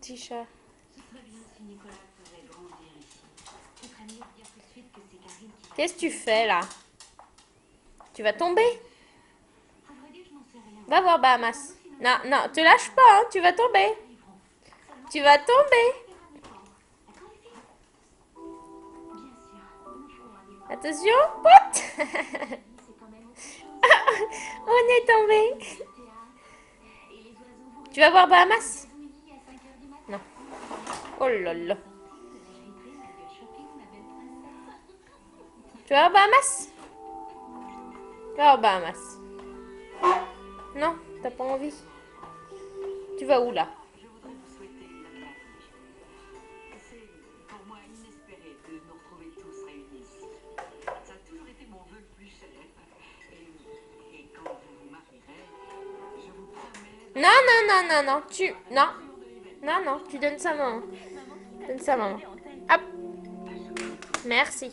petit chat. Qu'est-ce que tu fais là? Tu vas tomber? Va voir Bahamas. Non, non, te lâche pas, hein, tu vas tomber. Tu vas tomber. Attention. What? On est tombé. Tu vas voir Bahamas? Non. Oh là là. Tu vas voir Bahamas? Tu vas voir Bahamas. Non, t'as pas envie. Tu vas où là? Je voudrais vous souhaiter la bienvenue. C'est pour moi inespéré de nous retrouver tous réunis ici. Ça a toujours été mon vœu le plus cher. Et quand vous vous marierez, je vous promets... Non, non, non, non, non. Non. Non, non, tu donnes ça à maman. Donne ça à maman. Hop. Merci.